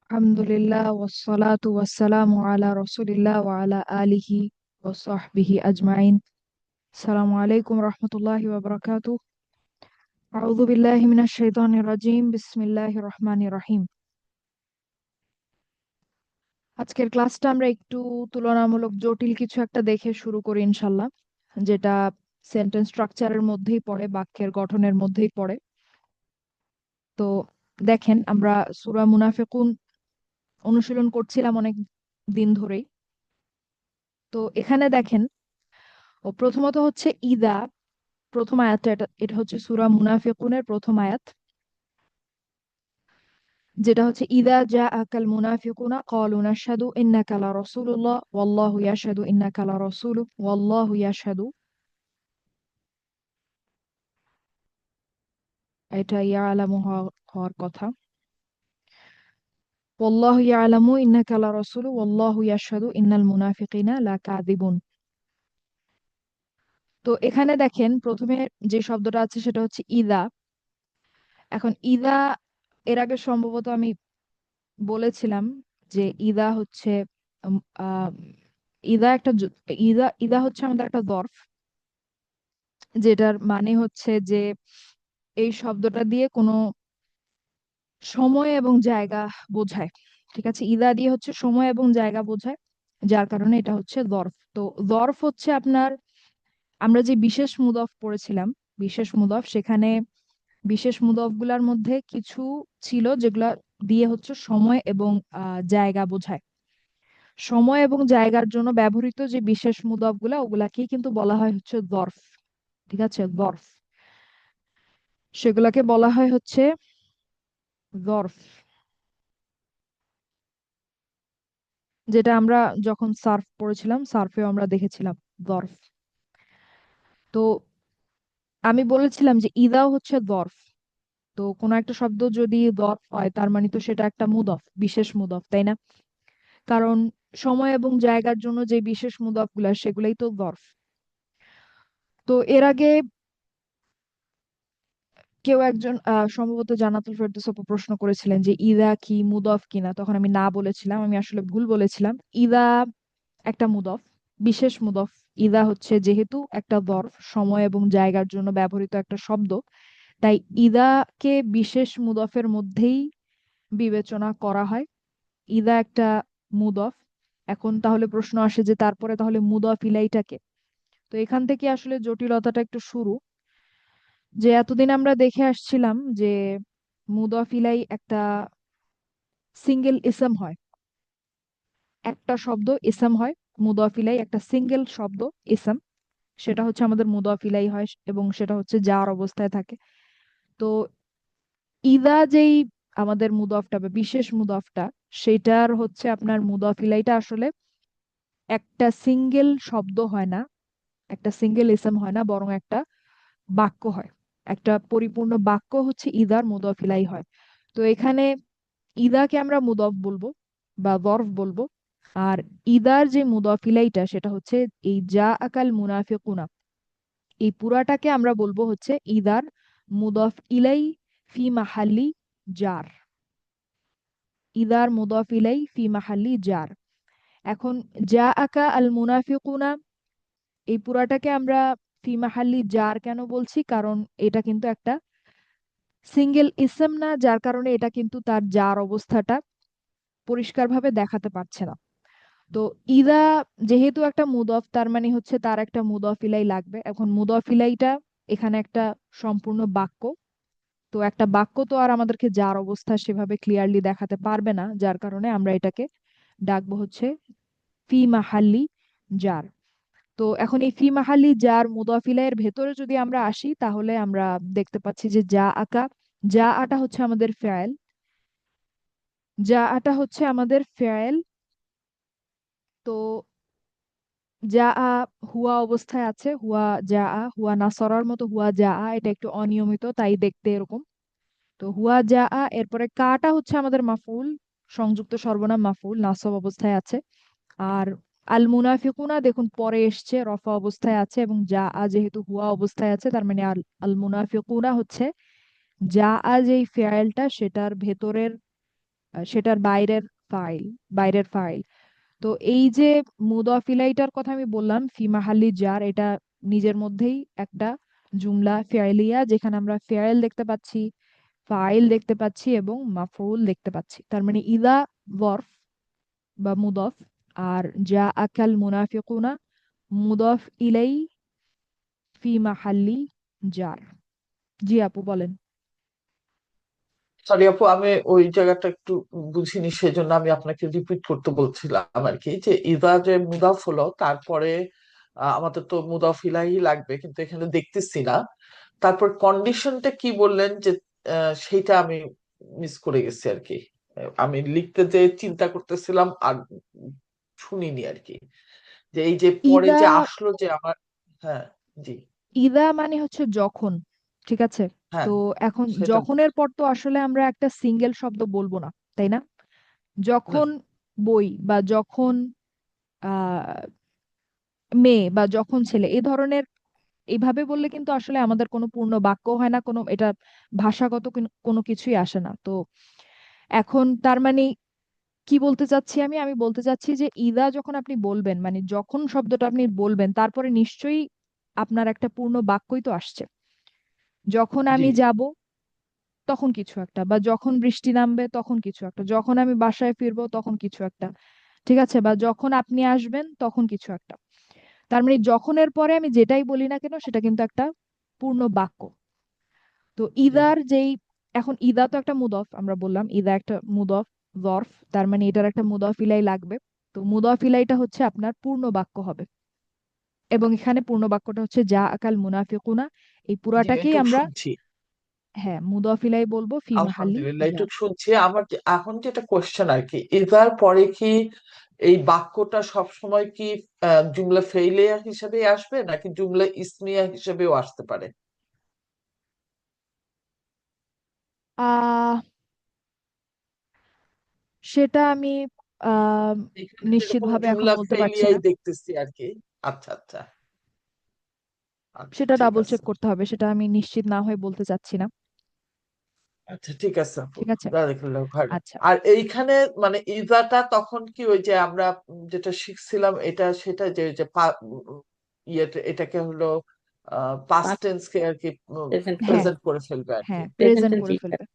আলহামদুলিল্লাহ ওয়াসসালাতু ওয়াসসালামু আলা রাসূলিল্লাহ ওয়া আলা আলিহি ওয়া সাহবিহি আজমাইন। আসসালামু আলাইকুম রাহমাতুল্লাহি ওয়া বারাকাতুহু। আউযু বিল্লাহি মিনাশ শাইতানির রাজিম। বিসমিল্লাহির রহমানির রহিম। আজকের ক্লাসটা আমরা একটু তুলনামূলক জটিল কিছু একটা দেখে শুরু করি ইনশাল্লাহ, যেটা সেন্টেন্স স্ট্রাকচারের মধ্যেই পড়ে, বাক্যের গঠনের মধ্যেই পড়ে। তো দেখেন, আমরা সূরা মুনাফিকুন অনুশীলন করছিলাম অনেক দিন ধরেই। তো এখানে দেখেন, প্রথমত হচ্ছে ইদা, প্রথম আয়াতটা, এটা এটা হচ্ছে সূরা মুনাফিকুনের প্রথম আয়াত, যেটা হচ্ছে ইদা জা আকাল মুনাফিকুনা ক্বালু নাশহাদু ইন্নাকা লা রাসূলুল্লাহ ওয়াল্লাহু ইয়াশহাদু ইন্নাকা লা রাসূলু ওয়াল্লাহু ইয়াশহাদু। এটা ইয়ালামু হওয়ার কথা। ওয়াল্লাহু ইয়ালামু ইন্নাকা লা রাসূলু ওয়াল্লাহু ইয়াশহাদু ইন্নাল মুনাফিকিনা লাকাযিবুন। তো এখানে দেখেন, প্রথমে যে শব্দটা আছে সেটা হচ্ছে ইদা। এখন ইদা, এর আগে সম্ভবত আমি বলেছিলাম যে ইদা হচ্ছে উম, আহ, ইদা একটা ইদা ইদা হচ্ছে আমাদের একটা দরফ, যেটার মানে হচ্ছে যে এই শব্দটা দিয়ে কোনো সময় এবং জায়গা বোঝায়। ঠিক আছে, ইদা দিয়ে হচ্ছে সময় এবং জায়গা বোঝায়, যার কারণে এটা হচ্ছে দরফ। তো দরফ হচ্ছে আপনার, আমরা যে বিশেষ মুদফ পড়েছিলাম, বিশেষ মুদফ, সেখানে বিশেষ মুদফ গুলার মধ্যে কিছু ছিল যেগুলা দিয়ে হচ্ছে সময় এবং জায়গা বোঝায়। সময় এবং জায়গার জন্য ব্যবহৃত যে বিশেষ মুদফ গুলা, ওগুলাকেই কিন্তু বলা হয় হচ্ছে যরফ। ঠিক আছে, যরফ, সেগুলাকে বলা হয় হচ্ছে যরফ, যেটা আমরা যখন সার্ফ পড়েছিলাম, সার্ফেও আমরা দেখেছিলাম যরফ। তো আমি বলেছিলাম যে ইদাও হচ্ছে যরফ। তো কোনো একটা শব্দ যদি যরফ হয়, তার মানে তো সেটা একটা মুদফ, বিশেষ মুদফ, তাই না? কারণ সময় এবং জায়গার জন্য যে বিশেষ মুদফ গুলা, সেগুলাই তো যরফ। তো এর আগে কেউ একজন সম্ভবত জান্নাতুল ফেরদৌস আপু প্রশ্ন করেছিলেন যে ইদা কি মুদফ কিনা, তখন আমি না বলেছিলাম, আমি আসলে ভুল বলেছিলাম। ইদা একটা মুদফ, বিশেষ মুদফ। ইদা হচ্ছে যেহেতু একটা যরফ, সময় এবং জায়গার জন্য ব্যবহৃত একটা শব্দ, তাই ইদাকে বিশেষ মুদফের মধ্যেই বিবেচনা করা হয়। ইদা একটা মুদফ। এখন তাহলে প্রশ্ন আসে যে তারপরে তাহলে মুদফ ইলাইটাকে। তো এখান থেকে আসলে জটিলতাটা একটু শুরু, যে এতদিন আমরা দেখে আসছিলাম যে মুদফ ইলাই একটা সিঙ্গেল ইসম হয়, একটা শব্দ ইসম হয়। মুদফ ইলাই একটা সিঙ্গেল শব্দ ইসম, সেটা হচ্ছে আমাদের মুদফ ইলাই হয়, এবং সেটা হচ্ছে যার অবস্থায় থাকে। তো ইদা যেই আমাদের মুদফটা বা বিশেষ মুদফটা, সেটার হচ্ছে আপনার মুদফ ইলাইটা আসলে একটা সিঙ্গেল শব্দ হয় না, একটা সিঙ্গেল ইসম হয় না, বরং একটা বাক্য হয়। একটা পরিপূর্ণ বাক্য হচ্ছে ইদার মুদফ ইলাই হয়। তো এখানে ইদাকে আমরা মুদফ বলবো বা যরফ বলবো। আর ইদার যে মুদফ ইলাইটা, সেটা হচ্ছে এই যা আকাল মুনাফিকুনা, এই পুরাটাকে আমরা বলবো হচ্ছে ইদার মুদফ ইলাই ফি মাহাল্লি জার। ইদার মুদফ ইলাই ফি মাহাল্লি জার। এখন যা আকা আল মুনাফিকুনা, এই পুরাটাকে আমরা ফি মাহাল্লি জার কেন বলছি? কারণ এটা কিন্তু একটা সিঙ্গেল ইসম না, যার কারণে এটা কিন্তু তার জার অবস্থাটা পরিষ্কারভাবে দেখাতে পারছে না। তো ইদা যেহেতু একটা মুদফ, তার মানে হচ্ছে তার একটা মুদফ ইলাই লাগবে। এখন মুদফ ইলাইটা এখানে একটা সম্পূর্ণ বাক্য। তো একটা বাক্য তো আর আমাদেরকে যার অবস্থা সেভাবে ক্লিয়ারলি দেখাতে পারবে না, যার কারণে আমরা এটাকে ডাকবো হচ্ছে ফি মাহাল্লি জার। তো এখন এই ফি মাহাল্লি জার মুদফ ইলাইয়ের ভেতরে যদি আমরা আসি, তাহলে আমরা দেখতে পাচ্ছি যে যা আকা, যা আটা হচ্ছে আমাদের ফেয়েল, যা আটা হচ্ছে আমাদের ফেয়েল। তো যা হুয়া অবস্থায় আছে, হুয়া যা হুয়া নাসরার মতো হুয়া যা, এটা একটু অনিয়মিত তাই দেখতে এরকম। তো হুয়া যা, এরপরে কাটা হচ্ছে আমাদের মাফুল, সংযুক্ত সর্বনাম মাফুল, নাসব অবস্থায় আছে। আর আল মুনাফিকুনা দেখুন পরে এসছে, রফা অবস্থায় আছে, এবং যা যেহেতু হুয়া অবস্থায় আছে, তার মানে আল আল মুনাফিকুনা হচ্ছে যা যেই ফেয়েলটা, সেটার ভেতরের সেটার বাইরের ফাইল। তো এই যে মুদাফ ইলাইটার কথা আমি বললাম ফি মাহাল্লি জার, এটা নিজের মধ্যেই একটা জুমলা ফেয়ালিয়া, যেখানে আমরা ফেয়াল দেখতে পাচ্ছি, ফাইল দেখতে পাচ্ছি এবং মাফউল দেখতে পাচ্ছি। তার মানে ইদা বরফ বা মুদফ, আর যা আকাল মুনাফিকুনা মুদফ ইলাই ফি মাহাল্লি জার। জি আপু বলেন। সরি আপু, আমি ওই জায়গাটা একটু বুঝিনি, সেজন্য আমি আপনাকে রিপিট করতে বলছিলাম আর কি, যে ইদা যে মুদাফ হলো তারপরে আমাদের তো মুদাফ ইলাহি লাগবে, কিন্তু এখানে দেখতেছি না। তারপর কন্ডিশনটা কি বললেন যে সেইটা আমি মিস করে গেছি আর কি। আমি লিখতে যে চিন্তা করতেছিলাম আর শুনিনি আর কি, যে এই যে পরে ইদা, যে আসলো যে আমার। হ্যাঁ। জি। ইদা মানে হচ্ছে যখন, ঠিক আছে? হ্যাঁ, তো এখন সেটা যখনের পর তো আসলে আমরা একটা সিঙ্গেল শব্দ বলবো না, তাই না? না। যখন বই বা যখন আহ মেয়ে বা যখন ছেলে, এই ধরনের, এইভাবে বললে কিন্তু আসলে আমাদের কোনো পূর্ণ বাক্য হয় না, কোনো এটা ভাষাগত কোনো কিছুই আসে না। তো এখন তার মানে কি বলতে চাচ্ছি আমি আমি বলতে চাচ্ছি যে ইদা যখন আপনি বলবেন, মানে যখন শব্দটা আপনি বলবেন, তারপরে নিশ্চয়ই আপনার একটা পূর্ণ বাক্যই তো আসছে। যখন জি। আমি যাব তখন কিছু একটা, বা যখন বৃষ্টি নামবে তখন কিছু একটা, যখন আমি বাসায় ফিরবো তখন কিছু একটা, ঠিক আছে, বা যখন আপনি আসবেন তখন কিছু একটা। তার মানে যখনের পরে আমি যেটাই বলি না কেন সেটা কিন্তু একটা পূর্ণ বাক্য। তো জি। ইদার যেই, এখন ইদা তো একটা মুদফ, আমরা বললাম ইদা একটা মুদফ জরফ, তার মানে এটার একটা মুদফ ইলাই লাগবে। তো মুদফ ইলাইটা হচ্ছে আপনার পূর্ণ বাক্য হবে, এবং এখানে পূর্ণ বাক্যটা হচ্ছে যা আকাল মুনাফিকুনা। এই জি, পুরাটাকেই এটুক আমরা, শুনছি। হ্যাঁ, মুদফ ইলাই বলবো ফি মাহাল্লি আলহামদুলিল্লাহ, জার। এটুক শুনছি। আমার এখন যেটা কোশ্চেন আর কি, এটার পরে কি এই বাক্যটা সব সময় কি জুমলা ফেইলিয়া হিসেবে আসবে, নাকি জুমলা ইসমিয়া হিসেবেও আসতে পারে? আহ সেটা আমি আহ এখানে যেরকম নিশ্চিতভাবে এখন জুমলা বলতে পারছি ফেইলিয়াই না। দেখতেছি আর কি। আচ্ছা, আচ্ছা। আচ্ছা, সেটা ঠিক ডাবল চেক আছে। করতে হবে, সেটা আমি নিশ্চিত না হয়ে বলতে চাচ্ছি না। আচ্ছা, ঠিক আছে আপু। ঠিক আছে। জাযাকাল্লাহু খাইরান। আচ্ছা। আর এইখানে মানে ইজাটা তখন কি ওই যে আমরা যেটা শিখছিলাম এটা সেটা, যে যে ইয়েটা এটাকে হলো পাস্ট past টেন্স কে আর কি present হ্যাঁ, প্রেজেন্ট করে ফেলবে আর কি। হ্যাঁ, present প্রেজেন্ট and করে future. ফেলবে।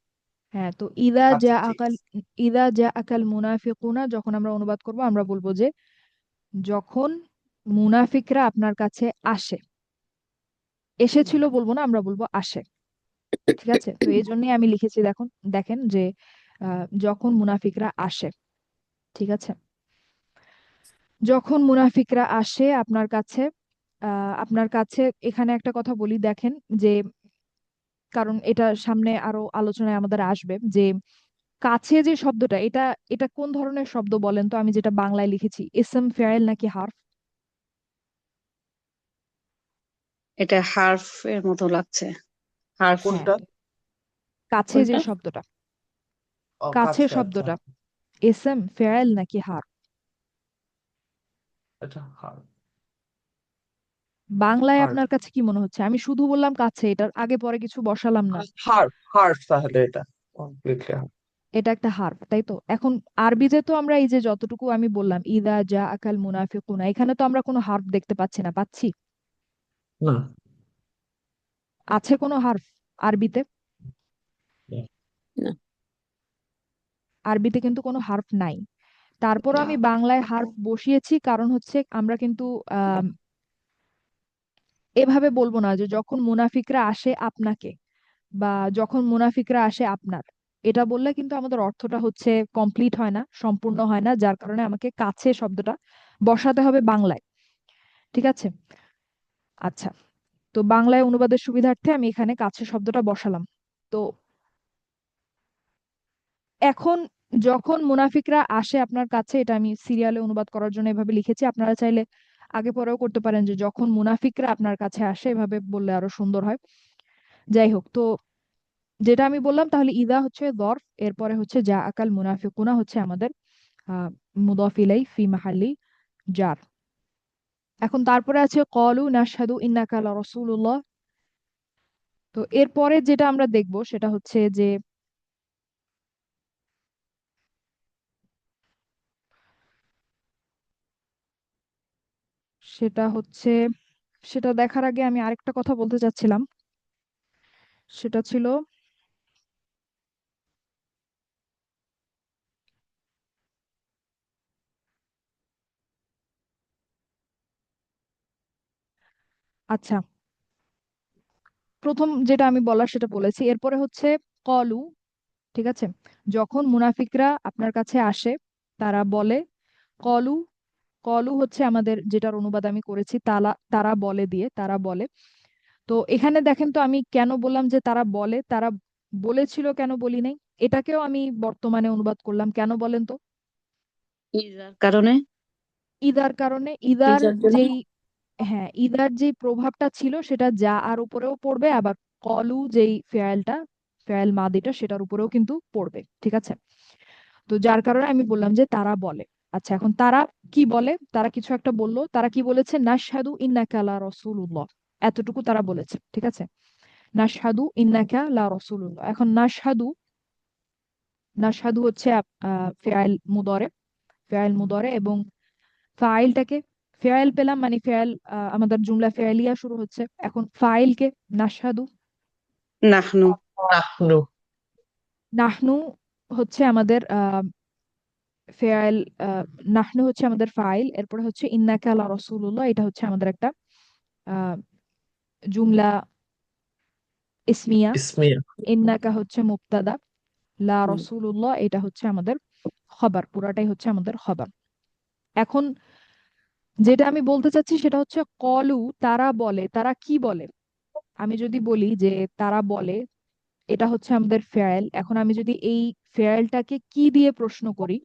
হ্যাঁ, তো ইদা আচ্ছা, যা ঠিক আকাল, আছে। ইদা যা আকাল মুনাফিকুনা, যখন আমরা অনুবাদ করব আমরা বলবো যে যখন মুনাফিকরা আপনার কাছে আসে। হুম। এসেছিল বলবো না, আমরা বলবো আসে। ঠিক আছে, তো এই জন্যই আমি লিখেছি, দেখুন দেখেন যে যখন মুনাফিকরা আসে, ঠিক আছে, যখন মুনাফিকরা আসে আপনার কাছে, আপনার কাছে, এখানে একটা কথা বলি দেখেন, যে কারণ এটা সামনে আরো আলোচনায় আমাদের আসবে, যে কাছে যে শব্দটা, এটা এটা কোন ধরনের শব্দ বলেন তো? আমি যেটা বাংলায় লিখেছি, ইসম ফেয়েল নাকি হার্ফ? এটা হার্ফ এর মতো লাগছে। হার্ফ। হ্যাঁ, কোনটা? তো কাছে যে কোনটা? শব্দটা, ও, কাছে কাছে, আচ্ছা। শব্দটা ইসম ফেয়েল নাকি হার্ফ? এটা হার্ড। বাংলায় হার্ড। আপনার কাছে কি মনে হচ্ছে? আমি শুধু বললাম কাছে, এটার আগে পরে কিছু বসালাম না। হার্ড, হার্ড তাহলে এটা কমপ্লিটলি। এটা একটা হার্ফ, তাই তো? এখন আরবিতে তো আমরা এই যে যতটুকু আমি বললাম ইদা যা আকাল মুনাফিকুনা, এখানে তো আমরা কোনো হার্ফ দেখতে পাচ্ছি না, পাচ্ছি? না। আছে কোনো হার্ফ আরবিতে? না। আরবিতে কিন্তু কোনো হার্ফ নাই। তারপরও না। আমি বাংলায় হার্ফ বসিয়েছি, কারণ হচ্ছে আমরা কিন্তু এভাবে বলবো না যে যখন মুনাফিকরা আসে আপনাকে, বা যখন মুনাফিকরা আসে আপনার। এটা বললে কিন্তু আমাদের অর্থটা হচ্ছে কমপ্লিট হয় না, সম্পূর্ণ হয় না, যার কারণে আমাকে কাছে শব্দটা বসাতে হবে বাংলায়। ঠিক আছে। আচ্ছা, তো বাংলায় অনুবাদের সুবিধার্থে আমি এখানে কাছে শব্দটা বসালাম। তো এখন যখন মুনাফিকরা আসে আপনার কাছে, এটা আমি সিরিয়ালে অনুবাদ করার জন্য এভাবে লিখেছি, আপনারা চাইলে আগে পরেও করতে পারেন যে যখন মুনাফিকরা আপনার কাছে আসে, এভাবে বললে আরো সুন্দর হয়। যাই হোক, তো যেটা আমি বললাম, তাহলে ইদা হচ্ছে যরফ, এরপরে হচ্ছে যা আকাল মুনাফিকুনা হচ্ছে আমাদের আহ মুদাফ ইলাই ফি মাহাল্লি জার। এখন তারপরে আছে ক্বালু নাশহাদু ইন্নাকা লারাসূলুল্লাহ। তো এরপরে যেটা আমরা দেখব সেটা হচ্ছে যে সেটা হচ্ছে, সেটা দেখার আগে আমি আরেকটা কথা বলতে চাচ্ছিলাম। সেটা ছিল, আচ্ছা, প্রথম যেটা আমি বলার সেটা বলেছি, এরপরে হচ্ছে কলু। ঠিক আছে, যখন মুনাফিকরা আপনার কাছে আসে তারা বলে, কলু। কলু হচ্ছে আমাদের যেটার অনুবাদ আমি করেছি, তারা তারা বলে দিয়ে, তারা বলে। তো এখানে দেখেন তো আমি কেন বললাম যে তারা বলে, তারা বলেছিল কেন বলি নাই, এটাকেও আমি বর্তমানে অনুবাদ করলাম, কেন বলেন তো? ইজার কারণে। ইদার কারণে। ইদার ইজার জন্য। যেই, হ্যাঁ, ইদার যে প্রভাবটা ছিল সেটা যা আর উপরেও পড়বে, আবার কলু যেই ফেয়ালটা, ফেয়াল মাদিটা, সেটার উপরেও কিন্তু পড়বে। ঠিক আছে, তো যার কারণে আমি বললাম যে তারা বলে। আচ্ছা, এখন তারা কি বলে? তারা কিছু একটা বললো, তারা কি বলেছে? নাশহাদু ইন্নাকা লা রাসূলুল্লাহ, এতটুকু তারা বলেছে। ঠিক আছে, নাশহাদু ইন্নাকা লা রাসূলুল্লাহ। এখন নাশহাদু, নাশহাদু হচ্ছে ফেয়াল মুদরে, ফেয়াল মুদরে, এবং ফাইলটাকে ফেয়াল পেলাম, মানে ফেয়াল, আমাদের জুমলা ফেয়ালিয়া শুরু হচ্ছে। এখন ফাইলকে নাশহাদু, নাহনু। নাহনু। নাহনু হচ্ছে আমাদের ফেয়াল, নাহনু হচ্ছে আমাদের ফাইল, এরপরে হচ্ছে ইন্নাকা লা রাসূলুল্লাহ, এটা হচ্ছে আমাদের একটা আহ, জুমলা ইসমিয়া। ইসমিয়া। ইন্নাকা হচ্ছে মুবতাদা, লা হুম। রাসূলুল্লাহ এটা হচ্ছে আমাদের খবর, পুরাটাই হচ্ছে আমাদের খবর। এখন যেটা আমি বলতে চাচ্ছি সেটা হচ্ছে কলু, তারা বলে, তারা কি বলে? আমি যদি বলি যে তারা বলে, এটা হচ্ছে আমাদের ফেয়াল। এখন আমি যদি এই ফেয়ালটাকে কি দিয়ে প্রশ্ন করি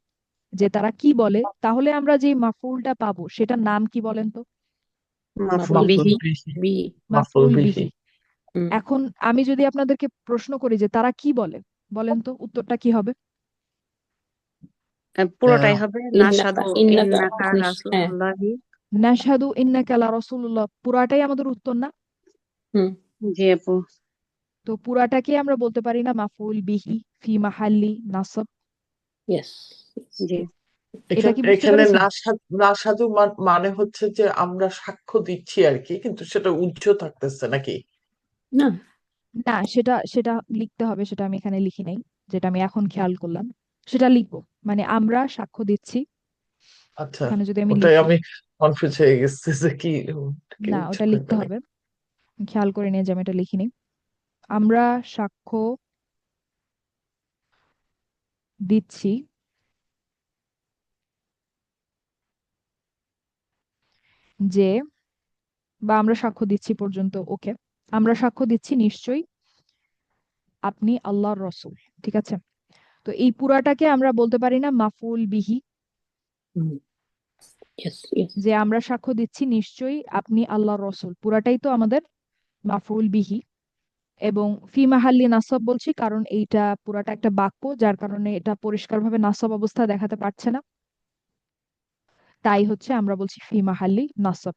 যে তারা কি বলে, তাহলে আমরা যে মাফউলটা পাবো সেটার নাম কি বলেন তো? মাফুল মাফুল মাফউল বিহি। বিহি। বি। মাফউল মাফউল বিহি। বিহি। হুম। এখন আমি যদি আপনাদেরকে প্রশ্ন করি যে তারা কি বলে, বলেন তো উত্তরটা কি হবে? পুরোটাই হবে ইন্নাকা নাশহাদু ইন্নাকা ইন্নাকা হ্যাঁ। রাসূলুল্লাহি। নাশহাদু ইন্নাকা লা রাসূলুল্লাহ, পুরাটাই আমাদের উত্তর না? হুম। জি আপু। তো পুরাটাকে আমরা বলতে পারি না মাফউল বিহি ফি মাহাল্লি নাসব? ইয়েস। জি। এটা এখানে কি বুঝতে এখানে পেরেছেন? নাসাদু মানে হচ্ছে যে আমরা সাক্ষ্য দিচ্ছি আর কি, কিন্তু সেটা উজ্জ্ব থাকতেছে নাকি? না। না, সেটা সেটা লিখতে হবে, সেটা আমি এখানে লিখি নাই, যেটা আমি এখন খেয়াল করলাম। সেটা লিখবো, মানে আমরা সাক্ষ্য দিচ্ছি, আচ্ছা, ওখানে যদি আমি ওটাই লিখি। আমি কনফিউজ হয়ে গেছি যে কি কি না, উচ্চ ওটা লিখতে থাকবে হবে, নাকি। খেয়াল করে নিয়ে যে আমি এটা লিখিনি। আমরা সাক্ষ্য দিচ্ছি যে, বা আমরা সাক্ষ্য দিচ্ছি পর্যন্ত ওকে, আমরা সাক্ষ্য দিচ্ছি নিশ্চয়ই আপনি আল্লাহর রসূল। ঠিক আছে, তো এই পুরাটাকে আমরা বলতে পারি না মাফউল বিহি, হুম। Yes yes. যে আমরা সাক্ষ্য দিচ্ছি নিশ্চয়ই আপনি আল্লাহর রসূল, পুরাটাই তো আমাদের মাফউল বিহি। এবং ফি মাহাল্লি নাসব বলছি কারণ এইটা পুরাটা একটা বাক্য, যার কারণে এটা পরিষ্কারভাবে নাসব অবস্থা দেখাতে পারছে না, তাই হচ্ছে আমরা বলছি ফি মাহাল্লি নাসব।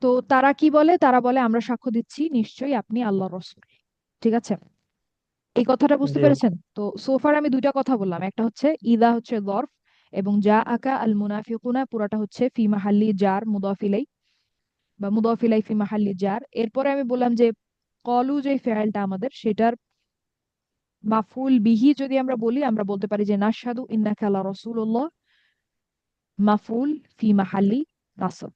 তো তারা কি বলে? তারা বলে আমরা সাক্ষ্য দিচ্ছি নিশ্চয়ই আপনি আল্লাহর রসূল। ঠিক আছে, এই কথাটা বুঝতে জি। পেরেছেন তো? সোফার আমি দুইটা কথা বললাম, একটা হচ্ছে ইদা হচ্ছে যরফ, এবং যা আকা আল মুনাফিকুনা পুরাটা হচ্ছে ফি মাহাল্লি জার মুদাফ ইলাই, বা মুদাফ ইলাই ফি মাহাল্লি জার। এরপরে আমি বললাম যে কলু যে ফেয়ালটা আমাদের, সেটার মাফুল বিহি যদি আমরা বলি, আমরা বলতে পারি যে নাশহাদু ইন্নাকা লা রাসূলুল্লাহ, মাফুল ফি মাহাল্লি নাসব।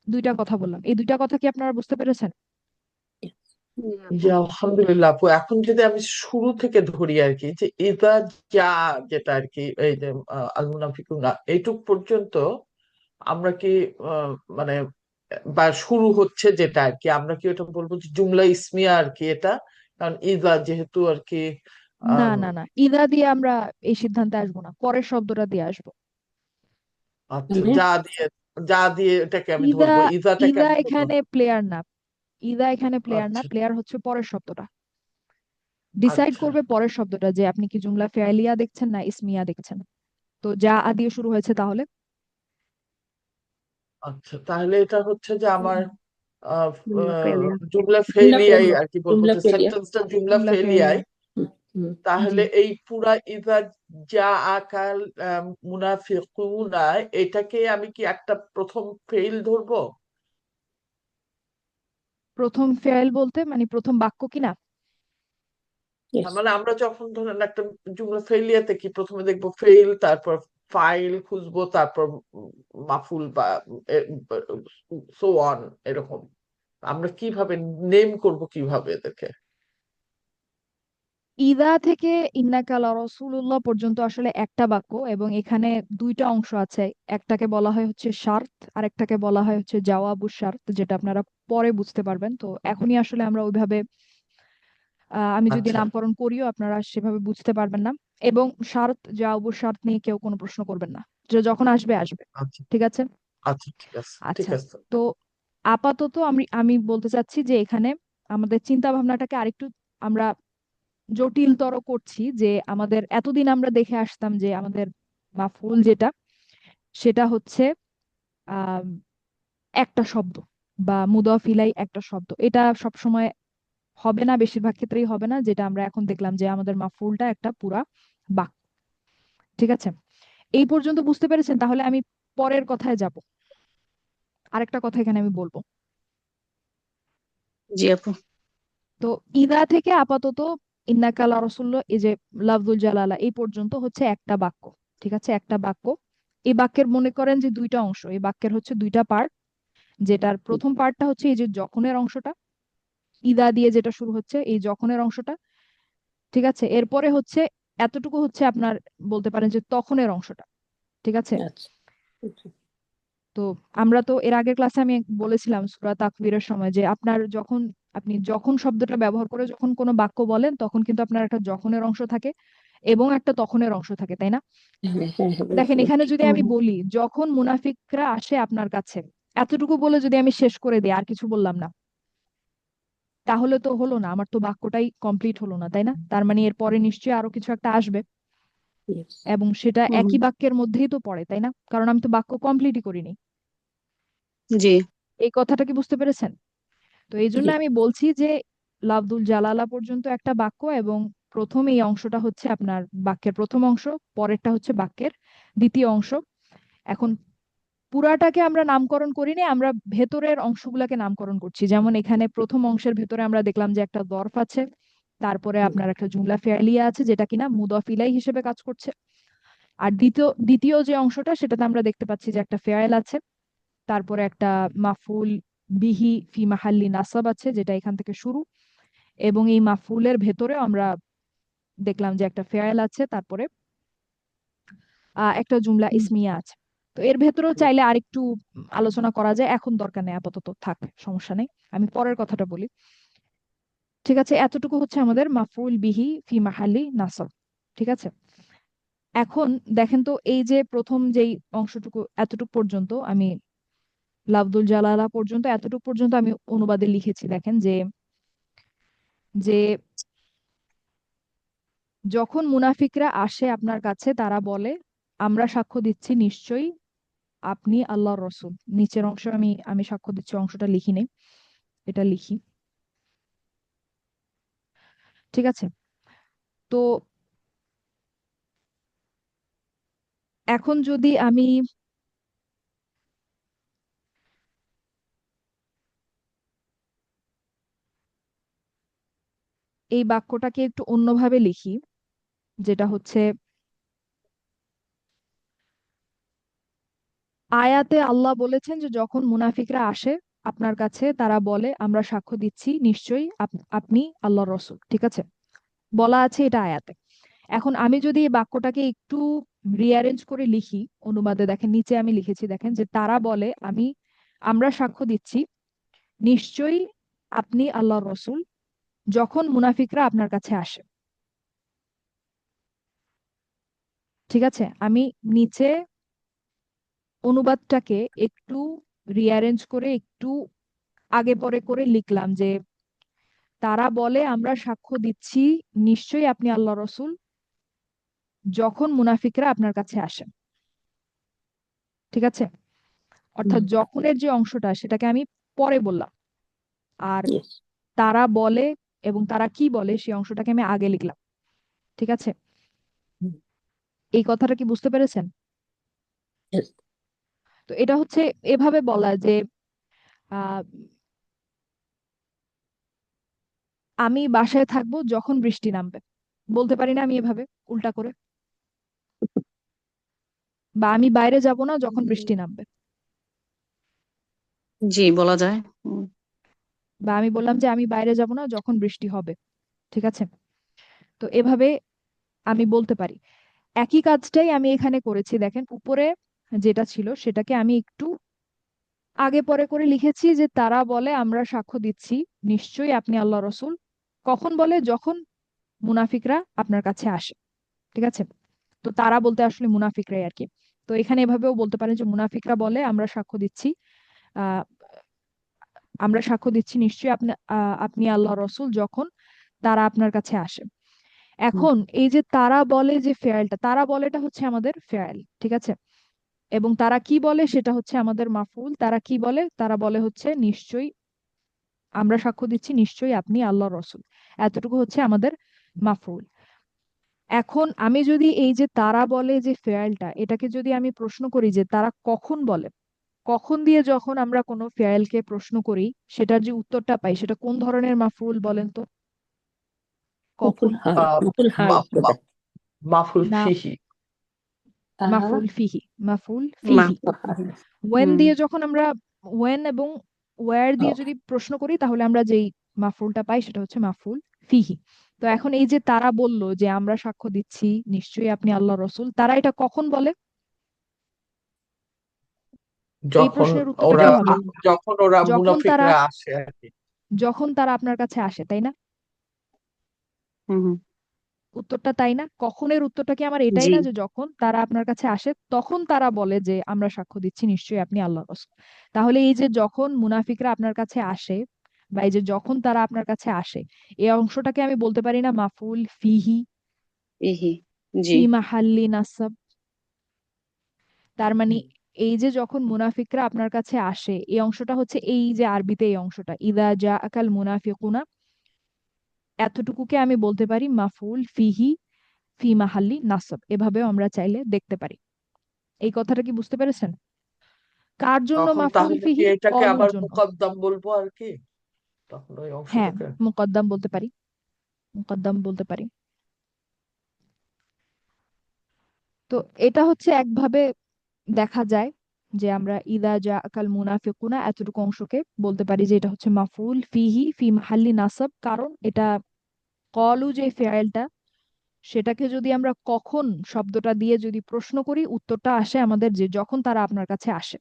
দুইটা কথা বললাম, এই দুইটা কথা কি আপনারা বুঝতে পেরেছেন? জি আপু। জি, আলহামদুলিল্লাহ আপু। এখন যদি আমি শুরু থেকে ধরি আর কি, যে ইদা যা, যেটা আর কি এই যে আল মুনাফিকুনা এইটুক পর্যন্ত আমরা কি আহ, মানে বা শুরু হচ্ছে যেটা আর কি, আমরা কি ওটা বলবো যে জুমলা ইসমিয়া আর কি এটা? কারণ ইদা যেহেতু আর কি না আম, না না, ইদা দিয়ে আমরা এই সিদ্ধান্তে আসবো না, পরের শব্দটা দিয়ে আসবো। আচ্ছা, মানে যা দিয়ে এটাকে আমি ইদা, ধরবো, ইদাটাকে ইদা আমি ধরবো। এখানে প্লেয়ার না, ইদা এখানে প্লেয়ার না, আচ্ছা। প্লেয়ার হচ্ছে পরের শব্দটা। ডিসাইড আচ্ছা। করবে পরের শব্দটা যে আপনি কি জুমলা ফেয়ালিয়া দেখছেন না ইসমিয়া দেখছেন। তো যা আ দিয়ে শুরু হয়েছে তাহলে। আচ্ছা, তাহলে এটা হচ্ছে যে আমার জুমলা ফেলিয়া। জুমলা জুমলা ফেলিয়াই ফেলিয়া। আর কি বলবো, জুমলা যে ফেলিয়া। সেন্টেন্সটা জুমলা জুমলা ফেলিয়াই। ফেয়ালিয়া। তাহলে জি এই পুরা ইদা যা আকাল মুনাফিকুনা, এটাকে আমি কি একটা প্রথম ফেইল ধরবো? প্রথম ফেল বলতে মানে প্রথম বাক্য কিনা? yes মানে আমরা যখন ধরেন একটা জুমলা ফেইলিয়াতে কি প্রথমে দেখবো ফেইল, তারপর ফাইল খুঁজবো, তারপর মাফুল বা সো অন, এরকম আমরা কিভাবে নেম করব, কিভাবে এদেরকে? ইদা থেকে ইন্নাকা লা রাসূলুল্লাহ পর্যন্ত আসলে একটা বাক্য, এবং এখানে দুইটা অংশ আছে। একটাকে বলা হয় হচ্ছে শার্ত, আর একটাকে বলা হয় হচ্ছে জাওয়াবু শার্ত, যেটা আপনারা পরে বুঝতে পারবেন। তো এখনই আসলে আমরা ওইভাবে আমি যদি আচ্ছা নামকরণ করিও আপনারা সেভাবে বুঝতে পারবেন না। এবং শার্ত জাওয়াবু শার্ত নিয়ে কেউ কোনো প্রশ্ন করবেন না, যে যখন আসবে আসবে। আচ্ছা ঠিক আছে? আচ্ছা, ঠিক আছে ঠিক আচ্ছা। আছে। তো আপাতত আমি আমি বলতে চাচ্ছি যে এখানে আমাদের চিন্তা ভাবনাটাকে আরেকটু আমরা জটিলতর করছি। যে আমাদের এতদিন আমরা দেখে আসতাম যে আমাদের মাফউল যেটা, সেটা হচ্ছে আহ একটা শব্দ, বা মুদাফ ইলাই একটা শব্দ। এটা সব সময় হবে না, বেশিরভাগ ক্ষেত্রেই হবে না। যেটা আমরা এখন দেখলাম যে আমাদের মাফউলটা একটা পুরা বাক্য। ঠিক আছে? এই পর্যন্ত বুঝতে পেরেছেন? তাহলে আমি পরের কথায় যাব। আরেকটা কথা এখানে আমি বলবো। জি আপু। তো ইদা থেকে আপাতত ইন্নাকা লা রাসূলুল্লাহ, এই যে লাফজুল জালালা, এই পর্যন্ত হচ্ছে একটা বাক্য। ঠিক আছে? একটা বাক্য। এই বাক্যের মনে করেন যে দুইটা অংশ, এই বাক্যের হচ্ছে দুইটা পার্ট। যেটার প্রথম পার্টটা হচ্ছে এই যে যখনের অংশটা, ইদা দিয়ে যেটা শুরু হচ্ছে, এই যখনের অংশটা। ঠিক আছে? এরপরে হচ্ছে এতটুকু হচ্ছে আপনার বলতে পারেন যে তখনের অংশটা। ঠিক আছে? আচ্ছা আচ্ছা তো আমরা তো এর আগের ক্লাসে আমি বলেছিলাম সূরা তাকবীরের সময় যে আপনার যখন আপনি যখন শব্দটা ব্যবহার করে যখন কোনো বাক্য বলেন, তখন কিন্তু আপনার একটা যখনের অংশ থাকে এবং একটা তখনের অংশ থাকে, তাই না? হ্যাঁ দেখেন, বলতে এখানে পারছি যদি আমি বলি যখন মুনাফিকরা আসে আপনার কাছে, এতটুকু বলে যদি আমি শেষ করে দিই, আর কিছু বললাম না, তাহলে তো হলো না, আমার তো বাক্যটাই কমপ্লিট হলো না, তাই না? তার মানে এরপরে নিশ্চয়ই আরো কিছু একটা আসবে, yes এবং সেটা একই বাক্যের মধ্যেই তো পড়ে, তাই না? কারণ আমি তো বাক্য কমপ্লিটই করিনি। জি এই কথাটা কি বুঝতে পেরেছেন? তো এই জন্য জি আমি বলছি যে লাফদুল জালালা পর্যন্ত একটা বাক্য, এবং প্রথম এই অংশটা হচ্ছে আপনার বাক্যের প্রথম অংশ, পরেরটা হচ্ছে বাক্যের দ্বিতীয় অংশ। এখন পুরাটাকে আমরা নামকরণ করিনি, আমরা ভেতরের অংশগুলাকে নামকরণ করছি। যেমন এখানে প্রথম অংশের ভেতরে আমরা দেখলাম যে একটা যরফ আছে, তারপরে আপনার একটা জুমলা ফেআলিয়া আছে যেটা কিনা মুদাফ ইলাই হিসেবে কাজ করছে। আর দ্বিতীয় দ্বিতীয় যে অংশটা, সেটাতে আমরা দেখতে পাচ্ছি যে একটা ফেআল আছে, তারপরে একটা মাফুল বিহি ফি মাহাল্লি নাসাব আছে, যেটা এখান থেকে শুরু। এবং এই মাফুলের ভেতরে আমরা দেখলাম যে একটা ফেয়াল আছে, তারপরে একটা জুমলা ইসমিয়া আছে। তো এর ভেতরেও চাইলে আরেকটু আলোচনা করা যায়, এখন দরকার নেই, আপাতত থাক, সমস্যা নেই। আমি পরের কথাটা বলি। ঠিক আছে? এতটুকু হচ্ছে আমাদের মাফউল বিহি ফি মাহাল্লি নাসব। ঠিক আছে? এখন দেখেন তো, এই যে প্রথম যেই অংশটুকু, এতটুকু পর্যন্ত আমি লাফদুল জালালা পর্যন্ত, এতটুকু পর্যন্ত আমি অনুবাদে লিখেছি। দেখেন যে যে যখন মুনাফিকরা আসে আপনার কাছে, তারা বলে আমরা সাক্ষ্য দিচ্ছি নিশ্চয়ই আপনি আল্লাহর রসূল। নিচের অংশ আমি আমি সাক্ষ্য দিচ্ছি অংশটা লিখি নেই, এটা লিখি। ঠিক আছে? তো এখন যদি আমি এই বাক্যটাকে একটু অন্যভাবে লিখি, যেটা হচ্ছে আয়াতে আল্লাহ বলেছেন যে যখন মুনাফিকরা আসে আপনার কাছে, তারা বলে আমরা সাক্ষ্য দিচ্ছি নিশ্চয়ই আপনি আল্লাহর রসূল। ঠিক আছে? বলা আছে এটা আয়াতে। এখন আমি যদি এই বাক্যটাকে একটু রিঅ্যারেঞ্জ করে লিখি অনুবাদে, দেখেন নিচে আমি লিখেছি, দেখেন যে তারা বলে আমরা সাক্ষ্য দিচ্ছি নিশ্চয়ই আপনি আল্লাহর রসূল যখন মুনাফিকরা আপনার কাছে আসে। ঠিক আছে? আমি নিচে অনুবাদটাকে একটু রিঅ্যারেঞ্জ করে একটু আগে পরে করে লিখলাম যে তারা বলে আমরা সাক্ষ্য দিচ্ছি নিশ্চয়ই আপনি আল্লাহ রসূল যখন মুনাফিকরা আপনার কাছে আসে। ঠিক আছে? অর্থাৎ যখনের যে অংশটা, সেটাকে আমি পরে বললাম, আর yes তারা বলে এবং তারা কি বলে সেই অংশটাকে আমি আগে লিখলাম। ঠিক আছে? হুম, এই কথাটা কি বুঝতে পেরেছেন? yes, তো এটা হচ্ছে এভাবে বলা যে আহ আমি বাসায় থাকবো যখন বৃষ্টি নামবে, বলতে পারি না আমি এভাবে উল্টা করে? বা আমি বাইরে যাব না যখন বৃষ্টি নামবে, জি বলা যায়। বা আমি বললাম যে আমি বাইরে যাব না যখন বৃষ্টি হবে। ঠিক আছে? তো এভাবে আমি বলতে পারি। একই কাজটাই আমি এখানে করেছি, দেখেন উপরে যেটা ছিল সেটাকে আমি একটু আগে পরে করে লিখেছি যে তারা বলে আমরা সাক্ষ্য দিচ্ছি নিশ্চয়ই আপনি আল্লাহ রসূল। কখন বলে? যখন মুনাফিকরা আপনার কাছে আসে। ঠিক আছে? তো তারা বলতে আসলে মুনাফিকরাই আর কি। তো এখানে এভাবেও বলতে পারেন যে মুনাফিকরা বলে আমরা সাক্ষ্য দিচ্ছি, আহ আমরা সাক্ষ্য দিচ্ছি নিশ্চয়ই আপনি আল্লাহ রসূল, যখন তারা আপনার কাছে আসে। হুম, এখন এই যে তারা বলে, যে ফেয়ালটা তারা বলেটা হচ্ছে আমাদের ফেয়াল। ঠিক আছে? এবং তারা কি বলে সেটা হচ্ছে আমাদের মাফউল। তারা কি বলে? তারা বলে হচ্ছে নিশ্চয়ই, আমরা সাক্ষ্য দিচ্ছি নিশ্চয়ই আপনি আল্লাহ রসূল। এতটুকু হচ্ছে আমাদের মাফউল। এখন আমি যদি এই যে তারা বলে যে ফেয়ালটা, এটাকে যদি আমি প্রশ্ন করি যে তারা কখন বলে, কখন দিয়ে যখন আমরা কোনো ফেয়ালকে প্রশ্ন করি সেটার যে উত্তরটা পাই সেটা কোন ধরনের মাফউল বলেন তো? কখন? মফুল হাল মা- বোধহয়। মা- মাফুল না, ফিহি। আহা, মাফউল ফিহি। মাফউল মা ফিহি। আহা, ওয়েন হুম দিয়ে যখন আমরা, ওয়েন এবং ওয়্যার দিয়ে ও, যদি প্রশ্ন করি তাহলে আমরা যেই মাফউলটা পাই সেটা হচ্ছে মাফউল ফিহি। তো এখন এই যে তারা বলল যে আমরা সাক্ষ্য দিচ্ছি নিশ্চয়ই আপনি আল্লাহ রসূল, তারা এটা কখন বলে? এই যখন প্রশ্নের উত্তরটা ওরা কি হবে? যখন যখন ওরা যখন তারা, মুনাফিকরা আসে আর কি। যখন তারা আপনার কাছে আসে, তাই না? হুম হুম, উত্তরটা তাই না? কখনের উত্তরটা কি আমার এটাই জি না যে যখন তারা আপনার কাছে আসে তখন তারা বলে যে আমরা সাক্ষ্য দিচ্ছি নিশ্চয়ই আপনি আল্লাহ রসূল। তাহলে এই যে যখন মুনাফিকরা আপনার কাছে আসে, বা এই যে যখন তারা আপনার কাছে আসে, এই অংশটাকে আমি বলতে পারি না মাফুল ফিহি, ইহি, জি ফি মাহাল্লি নাসাব? তার মানে হুম। এই যে যখন মুনাফিকরা আপনার কাছে আসে, এই অংশটা হচ্ছে এই যে আরবিতে এই অংশটা ইদা জা আকাল মুনাফিকুনা, এতটুকুকে আমি বলতে পারি মাফুল ফিহি ফি মাহাল্লি নাসাব। এভাবেও আমরা চাইলে দেখতে পারি। এই কথাটা কি বুঝতে পেরেছেন? কার জন্য তখন মাফউল তাহলে কি ফিহি? এটাকে কলুর আবার জন্য। মুকদ্দম বলবো আর কি, তখন ওই হ্যাঁ, অংশটাকে। মুকদ্দাম বলতে পারি, মুকদ্দাম বলতে পারি। তো এটা হচ্ছে একভাবে দেখা যায় যে আমরা ইদা জা আকাল মুনাফিকুনা এতটুকু অংশকে বলতে পারি যে এটা হচ্ছে মাফউল ফিহি ফি মাহাল্লি নাসাব। কারণ এটা কলু যে ফেয়ালটা, সেটাকে যদি আমরা কখন শব্দটা দিয়ে যদি প্রশ্ন করি, উত্তরটা আসে আমাদের যে যখন তারা আপনার কাছে আসে।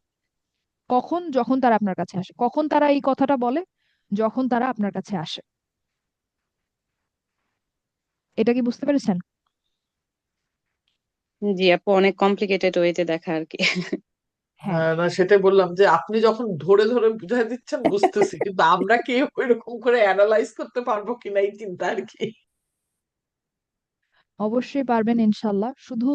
কখন? যখন তারা আপনার কাছে আসে। কখন তারা এই কথাটা বলে? যখন তারা আপনার কাছে আসে। এটা কি বুঝতে পেরেছেন? জি আপু, অনেক কমপ্লিকেটেড ওয়েতে দেখা আর কি। হ্যাঁ, না সেটাই বললাম যে আপনি যখন ধরে ধরে বুঝাই দিচ্ছেন বুঝতেছি, কিন্তু আমরা কি ওইরকম করে অ্যানালাইজ করতে পারবো কিনা এই চিন্তা আর কি। অবশ্যই পারবেন ইনশাল্লাহ। শুধু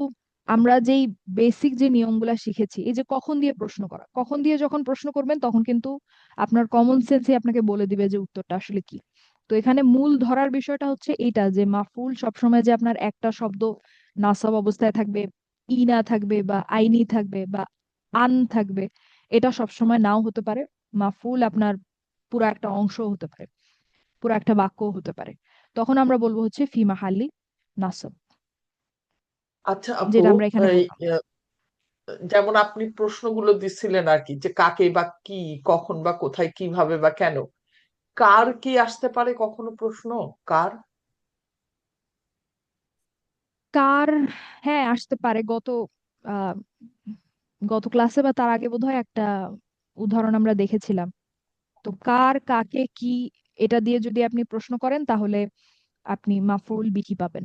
আমরা যেই বেসিক যে নিয়মগুলা শিখেছি, এই যে কখন দিয়ে প্রশ্ন করা, কখন দিয়ে যখন প্রশ্ন করবেন তখন কিন্তু আপনার কমন সেন্সই আপনাকে বলে দিবে যে উত্তরটা আসলে কি। তো এখানে মূল ধরার বিষয়টা হচ্ছে এইটা যে মাফুল সবসময় যে আপনার একটা শব্দ নাসাব অবস্থায় থাকবে, ই না থাকবে, বা আইনি থাকবে, বা আন থাকবে, এটা সবসময় নাও হতে পারে। মাফুল আপনার পুরো একটা অংশ হতে পারে, পুরো একটা বাক্য হতে পারে। তখন আমরা বলবো হচ্ছে ফি মাহাল্লি নাসব, আচ্ছা আপু, যেটা আমরা এখানে এই বললাম। যেমন আপনি প্রশ্নগুলো দিচ্ছিলেন আর কি, যে কাকে বা কি, কখন বা কোথায়, কিভাবে বা কেন, কার কি আসতে পারে কখনো প্রশ্ন? কার? কার? হ্যাঁ, আসতে পারে। আহ গত ক্লাসে বা তার আগে বোধহয় একটা উদাহরণ আমরা দেখেছিলাম। তো কার, কাকে, কি, এটা দিয়ে যদি আপনি প্রশ্ন করেন তাহলে আপনি মাফউল বিহি পাবেন।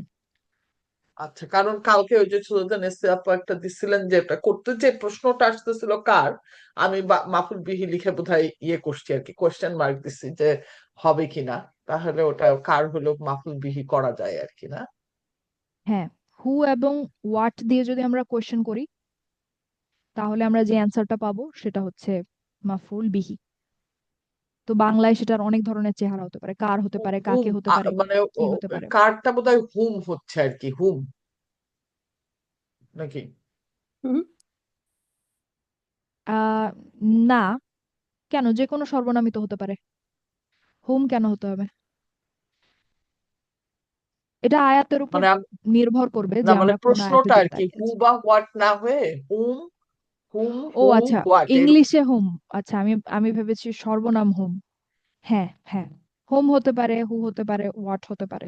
আচ্ছা, কারণ কালকে ওই যে সুলতান এসে আপু একটা দিচ্ছিলেন যে এটা করতে, যে প্রশ্নটা আসতেছিল কার, আমি মাফুল বিহি লিখে বোধহয় ইয়ে করছি আর কি, কোয়েশ্চেন মার্ক দিচ্ছি যে হবে কিনা, তাহলে ওটা কার হলো মাফুল বিহি করা যায় আর কি, না? হ্যাঁ, হু এবং হোয়াট দিয়ে যদি আমরা কোয়েশ্চেন করি তাহলে আমরা যে অ্যান্সারটা পাবো সেটা হচ্ছে মাফউল বিহি। তো বাংলায় সেটার অনেক ধরনের চেহারা হতে পারে, কার হতে পারে, হুম কাকে হতে পারে, মানে কি হতে পারে। কারটা বোধহয় হুম হচ্ছে আর কি, হুম নাকি? হুম আহ না, কেন, যে কোনো সর্বনামই তো হতে পারে, হুম কেন হতে হবে? এটা আয়াতের উপর মানে নির্ভর করবে না যে মানে আমরা কোন আয়াতে প্রশ্নটা আর দিয়ে কি, দাঁড়িয়ে হু আছি। বা হোয়াট না হয়ে হুম, হুম ও হু আচ্ছা, হোয়াট এরকম। ইংলিশে হুম। আচ্ছা, আমি আমি ভেবেছি সর্বনাম হুম। হ্যাঁ হ্যাঁ, হোম হতে পারে, হু হতে পারে, হোয়াট হতে পারে।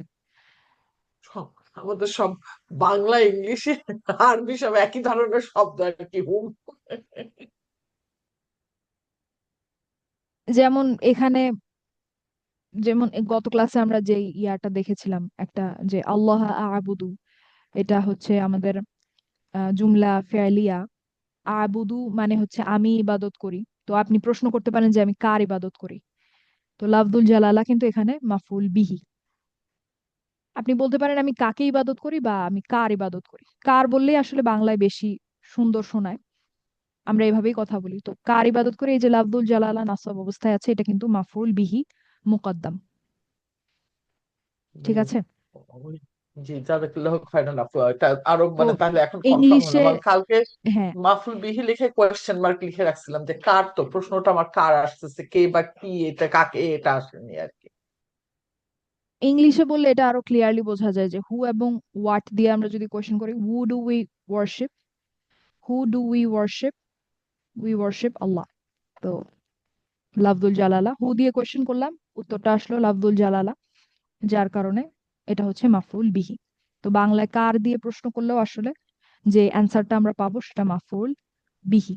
সব আমাদের সব বাংলা ইংলিশে আরবি সব একই ধরনের শব্দ আর কি, হুম। যেমন এখানে, যেমন গত ক্লাসে আমরা যে ইয়াটা দেখেছিলাম একটা, যে আল্লাহ আবুদু, এটা হচ্ছে আমাদের জুমলা ফেলিয়া। আবুদু মানে হচ্ছে আমি ইবাদত করি। তো আপনি প্রশ্ন করতে পারেন যে আমি কার ইবাদত করি। তো লাফদুল জালালা কিন্তু এখানে মাফুল বিহি। আপনি বলতে পারেন আমি কাকে ইবাদত করি বা আমি কার ইবাদত করি। কার বললেই আসলে বাংলায় বেশি সুন্দর শোনায়, আমরা এভাবেই কথা বলি। তো কার ইবাদত করি, এই যে লাফদুল জালালা নাসব অবস্থায় আছে, এটা কিন্তু মাফুল বিহি মুকদ্দাম। ঠিক আছে। ওই- জি, জাযাকাল্লাহু খাইরান আপু, এটা আরো তো মানে তাহলে এখন কনফার্ম হলো, ইংলিশে, মানে কালকে হ্যাঁ, মাফুল বিহি লিখে কোয়েশ্চেন মার্ক লিখে রাখছিলাম যে কার, তো প্রশ্নটা আমার কার আসতেছে, কে বা কি, এটা কাকে, এটা আসেনি আর কি। ইংলিশে বললে এটা আরো ক্লিয়ারলি বোঝা যায় যে হু এবং হোয়াট দিয়ে আমরা যদি কোয়েশ্চেন করি, who do we worship, who do we worship আল্লাহ। তো লাফদুল জালালা, হু দিয়ে কোয়েশ্চেন করলাম, উত্তরটা আসলো লাফদুল জালালা, যার কারণে এটা হচ্ছে মাফউল বিহি। তো বাংলায় কার দিয়ে প্রশ্ন করলেও আসলে যে অ্যান্সারটা আমরা পাবো সেটা মাফউল বিহি।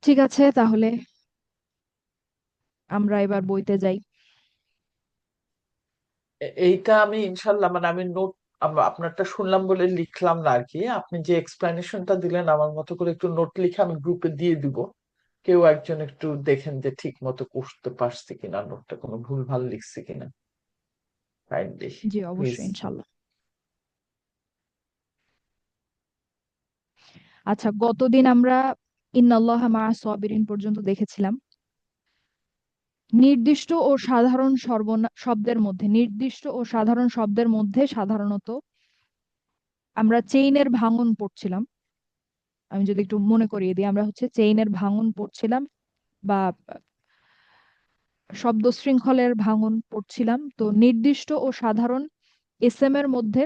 ঠিক আছে, তাহলে আমরা এবার বইতে যাই। এইটা আমি ইনশাল্লাহ মানে আমি নোট আপনারটা শুনলাম বলে লিখলাম না আর কি, আপনি যে এক্সপ্লেনেশনটা দিলেন আমার মতো করে একটু নোট লিখে আমি গ্রুপে দিয়ে দিব, কেউ একজন একটু দেখেন যে ঠিক মতো করতে পারছে কিনা, নোটটা কোনো ভুল ভাল লিখছে কিনা, কাইন্ডলি জি প্লিজ। অবশ্যই, ইনশাল্লাহ। আচ্ছা, গতদিন আমরা ইন্নাল্লাহা মা সাবিরিন পর্যন্ত দেখেছিলাম। নির্দিষ্ট ও সাধারণ শব্দের মধ্যে, নির্দিষ্ট ও সাধারণ শব্দের মধ্যে সাধারণত আমরা চেইনের ভাঙন পড়ছিলাম। আমি যদি একটু মনে করিয়ে দিই, আমরা হচ্ছে চেইনের ভাঙন পড়ছিলাম বা শব্দ শৃঙ্খলের ভাঙন পড়ছিলাম। তো নির্দিষ্ট ও সাধারণ এসএম এর মধ্যে,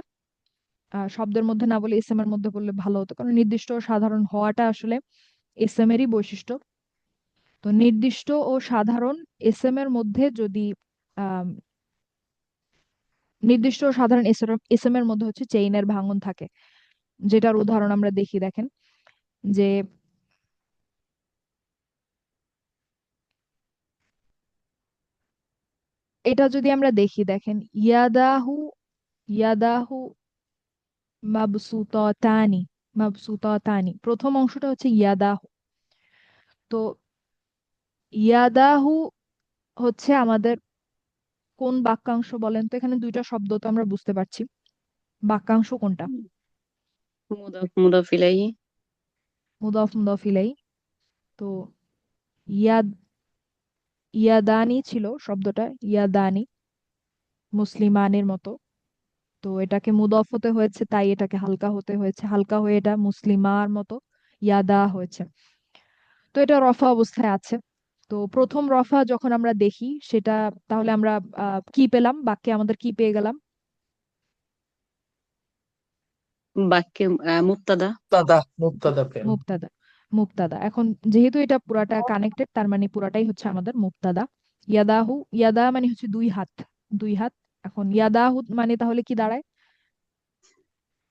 শব্দের মধ্যে না বলে এসএম এর মধ্যে বললে ভালো হতো, কারণ নির্দিষ্ট ও সাধারণ হওয়াটা আসলে এসএম এরই বৈশিষ্ট্য। তো নির্দিষ্ট ও সাধারণ এসএম এর মধ্যে যদি আহ নির্দিষ্ট ও সাধারণ এসএম এর মধ্যে হচ্ছে চেইনের ভাঙন থাকে, যেটার উদাহরণ আমরা দেখি, দেখেন যে এটা যদি আমরা দেখি, দেখেন ইয়াদাহু, ইয়াদাহু মাবসুতাতানি, মাবসুতাতানি, প্রথম অংশটা হচ্ছে ইয়াদাহু। তো ইয়াদাহু হচ্ছে আমাদের কোন বাক্যাংশ বলেন তো? এখানে দুইটা শব্দ তো আমরা বুঝতে পারছি, বাক্যাংশ কোনটা? মুদাফ ইলাইহি। মুদাফ মুদাফ ইলাই। তো ইয়াদ, ইয়াদানি ছিল শব্দটা, ইয়াদানি, মুসলিমানের মতো। তো এটাকে মুদফ হতে হয়েছে, তাই এটাকে হালকা হতে হয়েছে, হালকা হয়ে এটা মুসলিমার মতো ইয়াদা হয়েছে। তো এটা রফা অবস্থায় আছে। তো প্রথম রফা যখন আমরা দেখি সেটা, তাহলে আমরা কি পেলাম, বাক্যে আমাদের কি পেয়ে গেলাম? বাক্যে মুবতাদা। দাদা মুক্তাদা পেন। মুবতাদা, মুবতাদা। এখন যেহেতু এটা পুরাটা কানেক্টেড, তার মানে পুরাটাই হচ্ছে আমাদের মুবতাদা। ইয়াদাহু, ইয়াদা মানে হচ্ছে দুই হাত, দুই হাত। এখন ইয়াদাহু মানে তাহলে কি দাঁড়ায়?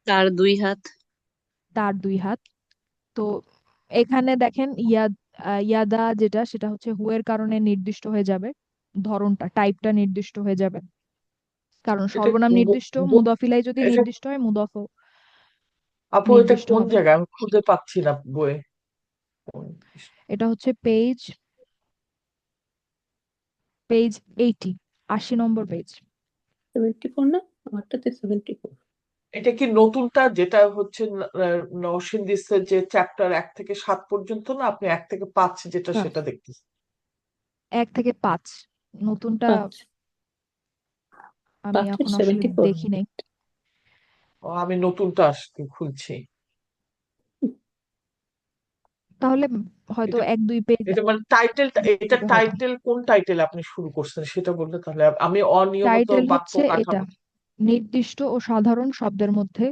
তার দুই হাত। তার দুই হাত। তো এখানে দেখেন ইয়াদা যেটা, সেটা হচ্ছে হু এর কারণে নির্দিষ্ট হয়ে যাবে, ধরনটা, টাইপটা নির্দিষ্ট হয়ে যাবে। কারণ এটা সর্বনাম নির্দিষ্ট, মুদফিলাই যদি এটা নির্দিষ্ট হয়, মুদফ আপু এটা নির্দিষ্ট কোন হবে। জায়গায়, আমি খুঁজে পাচ্ছি না বইয়ে। এটা হচ্ছে পেজ, পেজ 80, 80 নম্বর পেজ। 74 না? আমারটাতে 74। এটা কি নতুনটা, যেটা হচ্ছে নরসিংদীসের যে চ্যাপ্টার 1 থেকে 7 পর্যন্ত, না আপনি 1 থেকে 5 যেটা পাঁচ সেটা দেখতেছেন? 1 থেকে 5 নতুনটা পাঁচ আমি 5 এখন আসলে 74। দেখি নাই। ও, আমি নতুনটা আজকে খুলছি। তাহলে হয়তো এটা 1-2 পেজ এটা মানে টাইটেলটা, দেখতে এটা হবে হয়তো। টাইটেল কোন টাইটেল আপনি শুরু করছেন সেটা বললে তাহলে আমি অনিয়মিত টাইটেল বাক্য হচ্ছে এটা, কাঠামো। নির্দিষ্ট ও সাধারণ শব্দের মধ্যে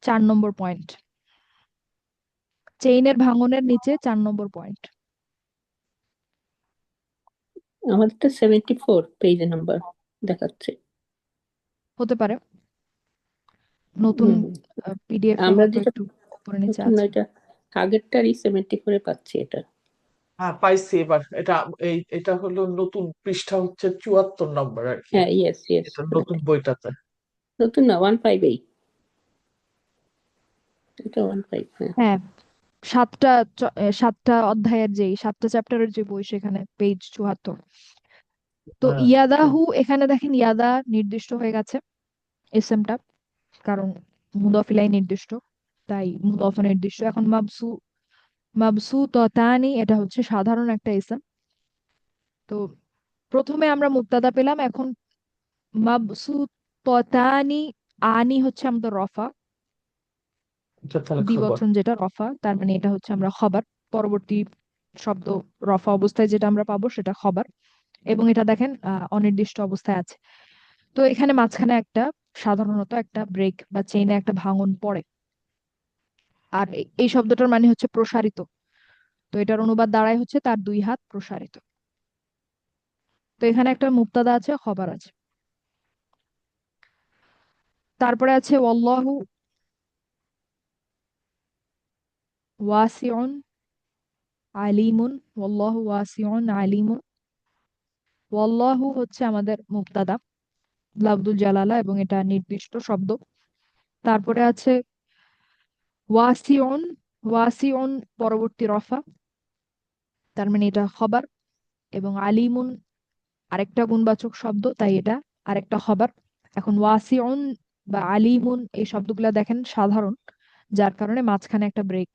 4 নম্বর পয়েন্ট, চেইনের ভাঙনের নিচে 4 নম্বর পয়েন্ট। আমাদেরটা 74 পেজ নাম্বার দেখাচ্ছে। হতে পারে নতুন হুম পিডিএফ এ আমরা হয়তো যেটা একটু উপরে নিচে নতুন আছে। এটা আগেরটারই 74 পাচ্ছি এটা। হ্যাঁ, পাইছি এবার। এটা হলো নতুন পৃষ্ঠা, হচ্ছে 74 নম্বর আর কি, হ্যাঁ, ইয়েস ইয়েস, এটা নতুন বইটাতে। নতুন না, 158, এটা 15, হ্যাঁ। হ্যাঁ, 7টা অধ্যায়ের, যে 7টা চ্যাপ্টারের যে বই, সেখানে পেজ 74। তো হ্যাঁ, ইয়াদাহু, এখানে দেখেন ইয়াদা নির্দিষ্ট হয়ে গেছে ইসেমটা, কারণ মুদাফ ইলাইহি নির্দিষ্ট, তাই মুদাফ নির্দিষ্ট। এখন মাবসুতাতানি, এটা হচ্ছে সাধারণ একটা ইসেম। তো প্রথমে আমরা মুবতাদা পেলাম, এখন মাবসুতাতানি, আনি হচ্ছে আমাদের রফা, এটা তাহলে খবর। দ্বিবচন যেটা রফা, তার মানে এটা হচ্ছে আমরা খবর, পরবর্তী শব্দ রফা অবস্থায় যেটা আমরা পাবো সেটা খবর। এবং এটা দেখেন অনির্দিষ্ট অবস্থায় আছে। তো এখানে মাঝখানে সাধারণত একটা ব্রেক বা চেইনে একটা ভাঙন পড়ে। আর এই শব্দটার মানে হচ্ছে প্রসারিত। তো এটার অনুবাদ দাঁড়ায় হচ্ছে তার 2 হাত প্রসারিত। তো এখানে একটা মুক্তাদা আছে, খবর আছে, তারপরে আছে ওয়াল্লাহু ওয়াসিউন আলিমুন। ওয়াল্লাহু ওয়াসিউন আলিমুন, ওয়াল্লাহু হচ্ছে আমাদের মুক্তাদা লাফজুল জালালা, এবং এটা নির্দিষ্ট শব্দ। তারপরে আছে ওয়াসিউন, ওয়াসিউন পরবর্তী রফা, তার মানে এটা খবর। এবং আলিমুন আরেকটা গুণবাচক শব্দ, তাই এটা আরেকটা খবর। এখন ওয়াসিউন বা আলিমুন এই শব্দগুলা দেখেন সাধারণ, যার কারণে মাঝখানে একটা ব্রেক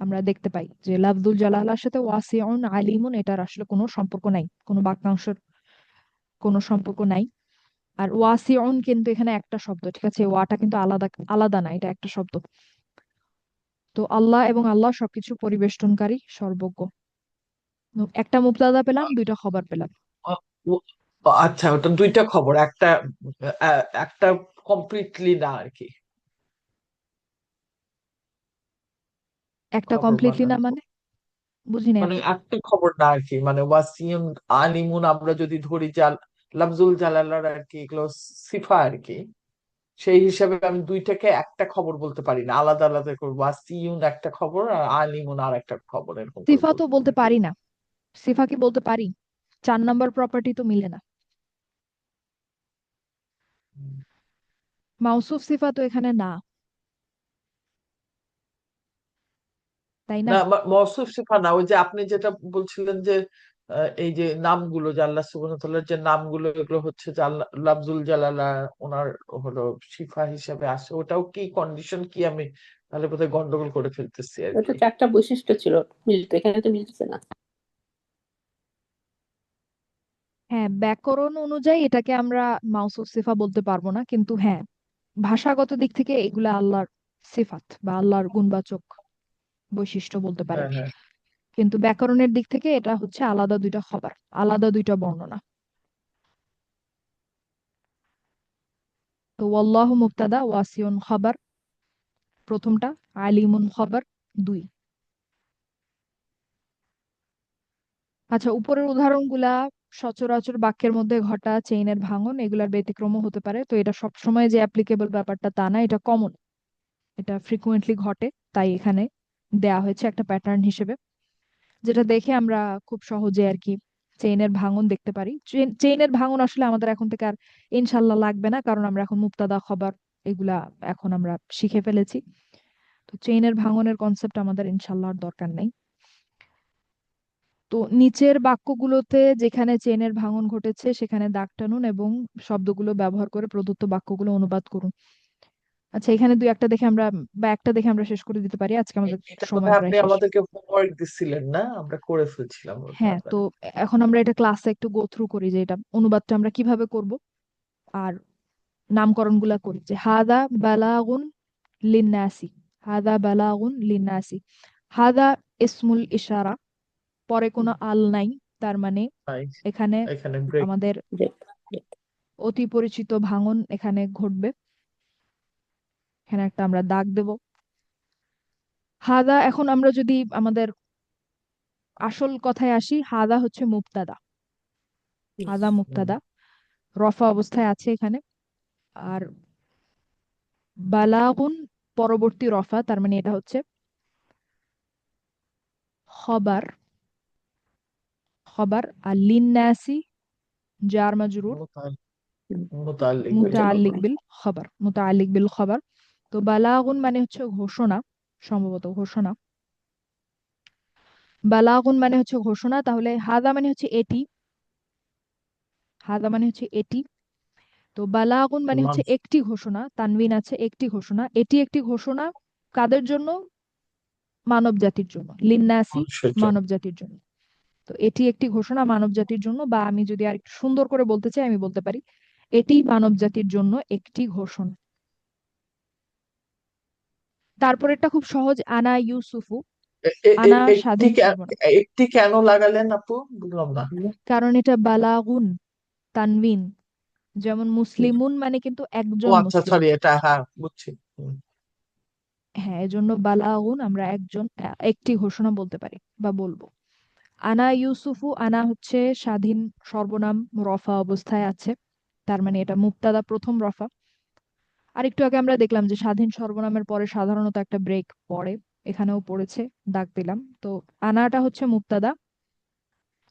আমরা দেখতে পাই, যে লাফজুল জালালার সাথে ওয়াসিউন আলিমুন এটার আসলে কোনো সম্পর্ক নাই, কোনো বাক্যাংশের কোনো সম্পর্ক নাই। আর ওয়াসিউন কিন্তু এখানে একটা শব্দ, ঠিক আছে, ওয়াটা কিন্তু আলাদা আলাদা না, এটা একটা শব্দ। তো আল্লাহ, এবং আল্লাহ সবকিছু পরিবেষ্টনকারী, সর্বজ্ঞ। একটা মুবতাদা পেলাম, 2টা খবর পেলাম। ও- ও- আচ্ছা, ওটা দুইটা খবর, একটা কমপ্লিটলি না আর কি, একটা খবর কমপ্লিটলি বানান। না মানে বুঝি নাই মানে আপু। একটা খবর না আর কি, মানে ওয়াসিম আলিমুন আমরা যদি ধরি লাফজুল জালালার আর কি, এগুলো সিফা আর কি, সেই হিসাবে আমি দুইটাকে একটা খবর বলতে পারি না, আলাদা আলাদা করে ওয়াসিউন একটা খবর আর আলিমুন আর একটা খবর, এরকম করে সিফা তো বলতে বলতে পারি। পারি না। সিফা কি বলতে পারি? 4 নম্বর প্রপার্টি তো মিলে না। মাউসুফ সিফা তো এখানে না, তাই না? না, মওসুফ সিফা না, ওই যে আপনি যেটা বলছিলেন যে এই যে নামগুলো, যে আল্লাহ সুবহানাহু ওয়া তাআলার যে নামগুলো, এগুলো হচ্ছে যে লাফজুল জালালা ওনার হলো সিফা হিসাবে আসে, ওটাও কি কন্ডিশন কি, আমি তাহলে বোধহয় গন্ডগোল করে ফেলতেছি আর ওটা কি। 4টা বৈশিষ্ট্য ছিল, মিলতো, এখানে তো মিলতেছে না। হ্যাঁ, ব্যাকরণ অনুযায়ী এটাকে আমরা মাউসুফ সিফা বলতে পারবো না, কিন্তু হ্যাঁ, ভাষাগত দিক থেকে এগুলা আল্লাহর সিফাত বা আল্লাহর গুণবাচক বৈশিষ্ট্য বলতে পারেন। হ্যাঁ, হ্যাঁ। কিন্তু ব্যাকরণের দিক থেকে এটা হচ্ছে আলাদা 2টা খবর, আলাদা 2টা বর্ণনা। তো ওয়াল্লাহু মুবতাদা, ওয়াসিউন খবর প্রথমটা, আলিমুন খবর 2। আচ্ছা, উপরের উদাহরণগুলা সচরাচর বাক্যের মধ্যে ঘটা চেইনের ভাঙন, এগুলার ব্যতিক্রমও হতে পারে। তো এটা সবসময় যে অ্যাপ্লিকেবল ব্যাপারটা তা না, এটা কমন, এটা ফ্রিকুয়েন্টলি ঘটে, তাই এখানে দেয়া হয়েছে একটা প্যাটার্ন হিসেবে, যেটা দেখে আমরা খুব সহজে আর কি চেইনের ভাঙন দেখতে পারি। চেইনের ভাঙন আসলে আমাদের এখন থেকে আর ইনশাল্লাহ লাগবে না, কারণ আমরা এখন মুবতাদা খবর এগুলা এখন আমরা শিখে ফেলেছি। তো চেইনের ভাঙনের কনসেপ্ট আমাদের ইনশাল্লাহ আর দরকার নেই। তো নিচের বাক্যগুলোতে যেখানে চেনের ভাঙন ঘটেছে সেখানে দাগ টানুন এবং শব্দগুলো ব্যবহার করে প্রদত্ত বাক্যগুলো অনুবাদ করুন। আচ্ছা, এখানে দুই একটা দেখে আমরা বা একটা দেখে আমরা শেষ করে দিতে পারি, আজকে আমাদের এটা সময় বোধহয় প্রায় আপনি শেষ। আমাদেরকে হোমওয়ার্ক দিছিলেন না, আমরা করে ফেলছিলাম বোধহয় হ্যাঁ, তো আপনারা। এখন আমরা এটা ক্লাসে একটু গো থ্রু করি যে এটা অনুবাদটা আমরা কিভাবে করব, আর নামকরণগুলা করি যে হাদা বালাগুন লিন্নাসি। হাদা বালাগুন লিন্নাসি। হাদা ইসমুল ইশারা, পরে কোনো আল নাই, তার মানে তাই এখানে এখানে ব্রেক। আমাদের Break. অতি পরিচিত ভাঙন এখানে ঘটবে, এখানে একটা আমরা দাগ দেব। হাদা, এখন আমরা যদি আমাদের আসল কথায় আসি, হাদা হচ্ছে মুবতাদা। হাদা মুবতাদা রফা অবস্থায় আছে এখানে। আর বালাগুন পরবর্তী রফা, তার মানে এটা হচ্ছে খবর। খবর। আর লিন্নাসি জার মাজরুর মুতাল্লিক বিল মুতাআল্লিক খবর। বিল খবর। মুতাআল্লিক বিল খবর। তো বালাগুন মানে হচ্ছে ঘোষণা, সম্ভবত ঘোষণা। বালাগুন মানে হচ্ছে ঘোষণা, তাহলে হাদা মানে হচ্ছে এটি। হাদা মানে হচ্ছে এটি। তো বালাগুন মানে হচ্ছে মানুষ একটি ঘোষণা, তানবিন আছে, একটি ঘোষণা। এটি একটি ঘোষণা কাদের জন্য? মানব জাতির জন্য। লিন্নাসি, মানুষের জন্য। মানব জাতির জন্য। তো এটি একটি ঘোষণা মানব জাতির জন্য, বা আমি যদি আর একটু সুন্দর করে বলতে চাই আমি বলতে পারি এটি মানব জাতির জন্য একটি ঘোষণা। তারপরেরটা খুব সহজ, আনা ইউসুফু। আনা স্বাধীন সর্বনাম, একটি কেন লাগালেন আপু, বুঝলাম না। কারণ এটা বালাগুন, তানবিন। যেমন মুসলিমুন মানে কিন্তু ও একজন আচ্ছা, মুসলিম। সরি, এটা হ্যাঁ বুঝছি। হ্যাঁ, এজন্য বালাগুন আমরা একজন একটি ঘোষণা বলতে পারি বা বলবো। আনা ইউসুফু, আনা হচ্ছে স্বাধীন সর্বনাম, রফা অবস্থায় আছে, তার মানে এটা মুবতাদা, প্রথম রফা। আর একটু আগে আমরা দেখলাম যে স্বাধীন সর্বনামের পরে সাধারণত একটা ব্রেক পড়ে, এখানেও পড়েছে, দাগ দিলাম। তো আনাটা হচ্ছে মুবতাদা,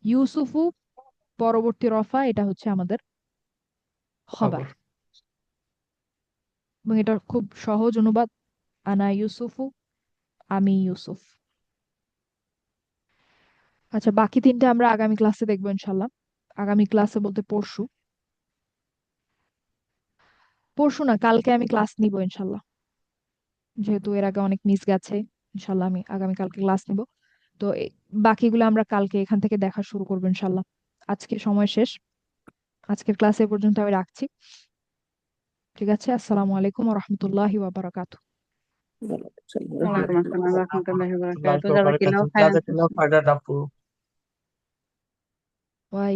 ইউসুফু পরবর্তী রফা, এটা হচ্ছে আমাদের খবর। খবর। এবং এটা খুব সহজ অনুবাদ, আনা ইউসুফু, আমি ইউসুফ। আচ্ছা, বাকি তিনটা আমরা আগামী ক্লাসে দেখবো ইনশাল্লাহ। আগামী ক্লাসে বলতে পরশু। পরশু না, কালকে আমি ক্লাস নিব ইনশাল্লাহ, যেহেতু এর আগে অনেক মিস গেছে। ইনশাল্লাহ আমি আগামীকালকে ক্লাস নিব। তো বাকিগুলো আমরা কালকে এখান থেকে দেখা শুরু করবো ইনশাল্লাহ। আজকে সময় শেষ, আজকের ক্লাস এ পর্যন্ত আমি রাখছি। ঠিক আছে, আসসালামু আলাইকুম ওয়া রাহমাতুল্লাহি ওয়া বারাকাতুহু। ওয়ালাইকুম আসসালাম ওয়ালাইকুম রহমতুল্লাহি ওয়া আসসালাম বারাকাতুহু। ওয়া জাযাকিল্লাহু বারাকাতুহু। খাইরান। জাযাকাল্লাহু খাইরান আপু। ওয়াই